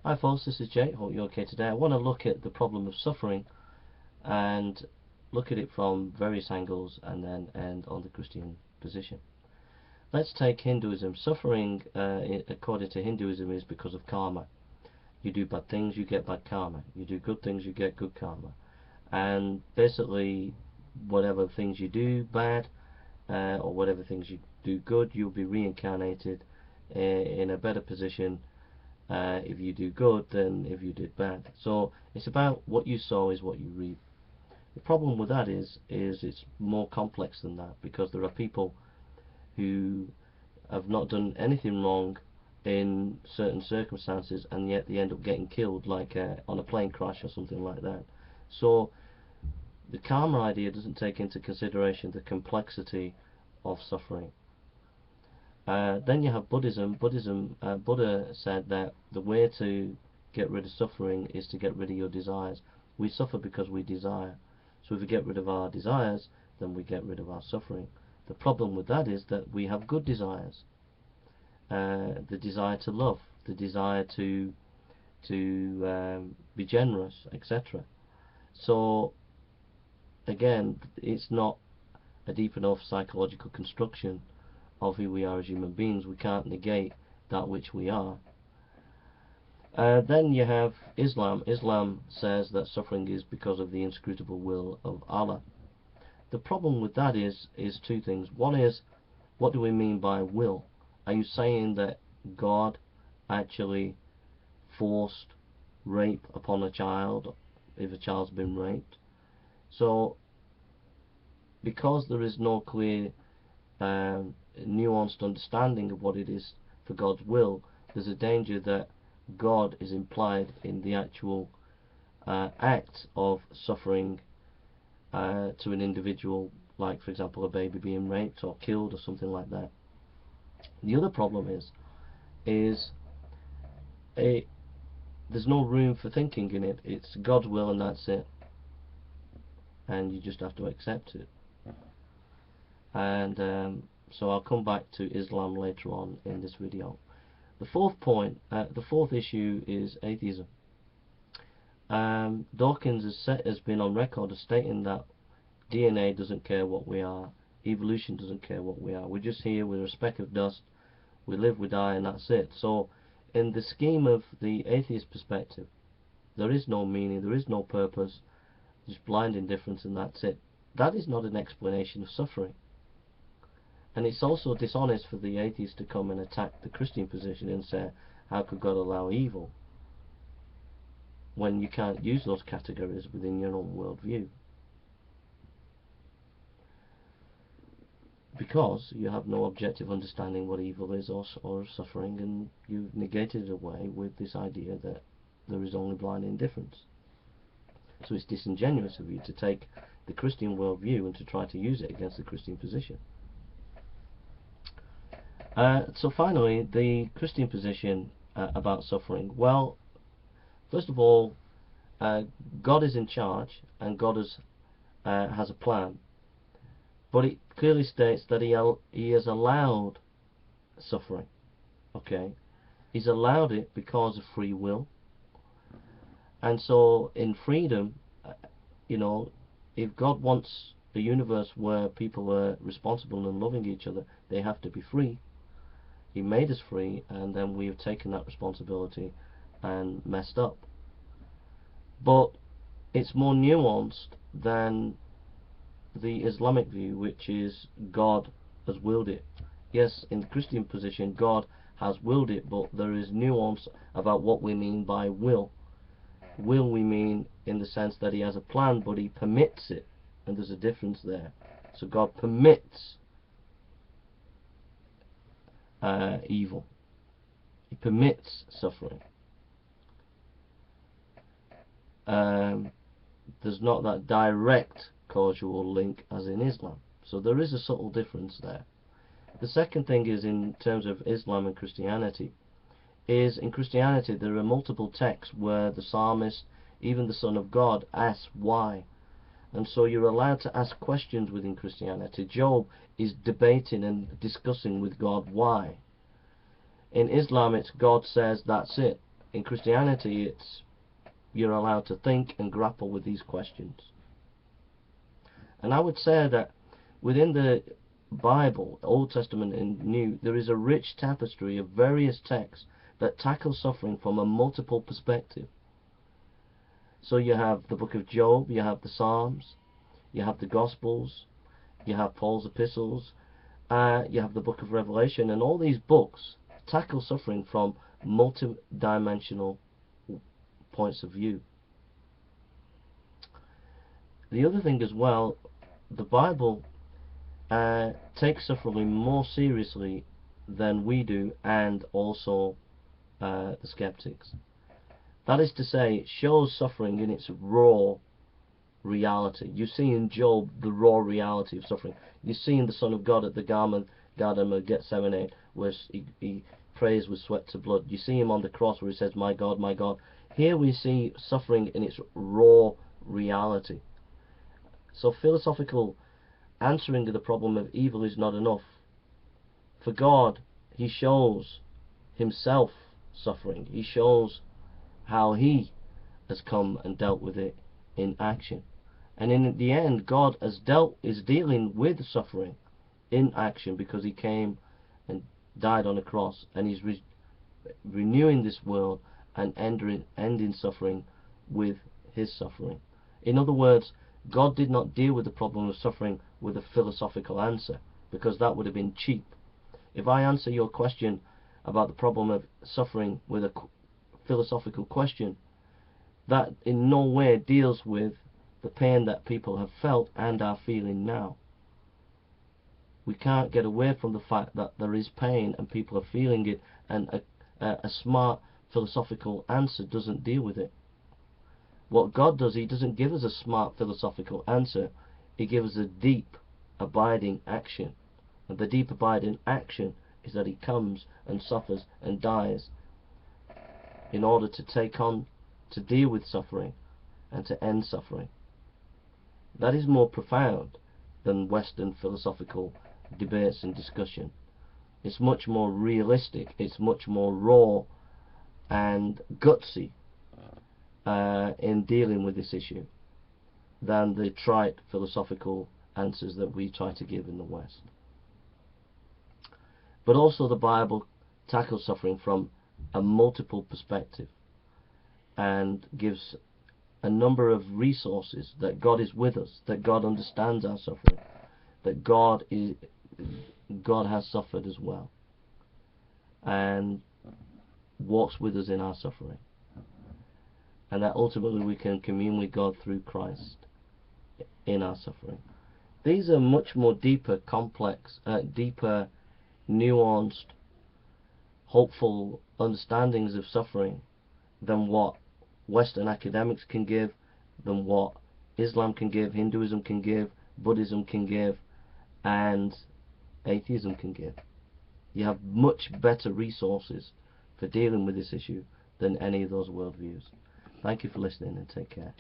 Hi folks, this is Jay. Hope you're okay today. I want to look at the problem of suffering and look at it from various angles and then end on the Christian position. Let's take Hinduism. Suffering, according to Hinduism, is because of karma. You do bad things, you get bad karma. You do good things, you get good karma. And basically, whatever things you do bad, or whatever things you do good, you'll be reincarnated in a better position if you do good than if you did bad. So it's about what you sow is what you reap. The problem with that is it's more complex than that, because there are people who have not done anything wrong in certain circumstances and yet they end up getting killed, like on a plane crash or something like that. So the karma idea doesn't take into consideration the complexity of suffering. Then you have Buddhism. Buddha said that the way to get rid of suffering is to get rid of your desires. We suffer because we desire. So if we get rid of our desires, then we get rid of our suffering. The problem with that is that we have good desires. The desire to love, the desire to be generous, etc. So again, it's not a deep enough psychological construction of who we are as human beings. We can't negate that which we are. Then you have Islam. Islam says that suffering is because of the inscrutable will of Allah. The problem with that is two things. One is, what do we mean by will? Are you saying that God actually forced rape upon a child if a child's been raped? So because there is no clear nuanced understanding of what it is for God's will, there's a danger that God is implied in the actual act of suffering to an individual, like for example a baby being raped or killed or something like that. The other problem is there's no room for thinking in it. It's God's will and that's it, and you just have to accept it. And so I'll come back to Islam later on in this video. The fourth issue is atheism. Dawkins has been on record as stating that DNA doesn't care what we are, evolution doesn't care what we are. We're just here with a speck of dust, we live, we die, and that's it. So in the scheme of the atheist perspective, there is no meaning, there is no purpose, just blind indifference, and that's it. That is not an explanation of suffering. And it's also dishonest for the atheist to come and attack the Christian position and say, how could God allow evil, when you can't use those categories within your own worldview, because you have no objective understanding what evil is or suffering, and you've negated it away with this idea that there is only blind indifference. So it's disingenuous of you to take the Christian worldview and to try to use it against the Christian position. So finally, the Christian position about suffering. Well, first of all, God is in charge and God has a plan, but it clearly states that he has allowed suffering. Okay, he's allowed it because of free will. And so in freedom, if God wants a universe where people are responsible and loving each other, they have to be free. He made us free, and then we have taken that responsibility and messed up. But it's more nuanced than the Islamic view, which is God has willed it. Yes, in the Christian position, God has willed it, but there is nuance about what we mean by will. Will we mean in the sense that he has a plan, but he permits it, and there's a difference there. So God permits evil. He permits suffering. There's not that direct causal link as in Islam. So there is a subtle difference there. The second thing is, in terms of Islam and Christianity, is in Christianity there are multiple texts where the psalmist, even the Son of God, asks why. And so you're allowed to ask questions within Christianity. Job is debating and discussing with God why. In Islam, it's God says, that's it. in Christianity, you're allowed to think and grapple with these questions. And I would say that within the Bible, Old Testament and New, there is a rich tapestry of various texts that tackle suffering from a multiple perspective. So you have the book of Job, you have the Psalms, you have the Gospels, you have Paul's epistles, you have the book of Revelation, and all these books tackle suffering from multi-dimensional points of view. The other thing as well, the Bible takes suffering more seriously than we do, and also the skeptics. That is to say, it shows suffering in its raw reality. You see in Job the raw reality of suffering. You see in the Son of God at the Garden of Gethsemane, where he prays with sweat to blood. You see him on the cross where he says, my God, my God. Here we see suffering in its raw reality. So philosophical answering to the problem of evil is not enough. For God, He shows Himself suffering. He shows how He has come and dealt with it in action. And in the end, God is dealing with suffering in action, because He came and died on a cross, and He's renewing this world and ending suffering with His suffering. In other words, God did not deal with the problem of suffering with a philosophical answer, because that would have been cheap. If I answer your question about the problem of suffering with a philosophical question, that in no way deals with the pain that people have felt and are feeling now. We can't get away from the fact that there is pain and people are feeling it, and a smart philosophical answer doesn't deal with it. What God does, He doesn't give us a smart philosophical answer. He gives us a deep, abiding action. And the deep, abiding action is that He comes and suffers and dies in order to deal with suffering and to end suffering. That is more profound than Western philosophical debates and discussion. It's much more realistic, it's much more raw and gutsy in dealing with this issue than the trite philosophical answers that we try to give in the West. But also the Bible tackles suffering from a multiple perspective and gives a number of resources, that God is with us, that God understands our suffering, that God has suffered as well and walks with us in our suffering, and that ultimately we can commune with God through Christ in our suffering. These are much more deeper, complex, deeper, nuanced, hopeful understandings of suffering than what Western academics can give, than what Islam can give, Hinduism can give, Buddhism can give, and atheism can give. You have much better resources for dealing with this issue than any of those worldviews. Thank you for listening, and take care.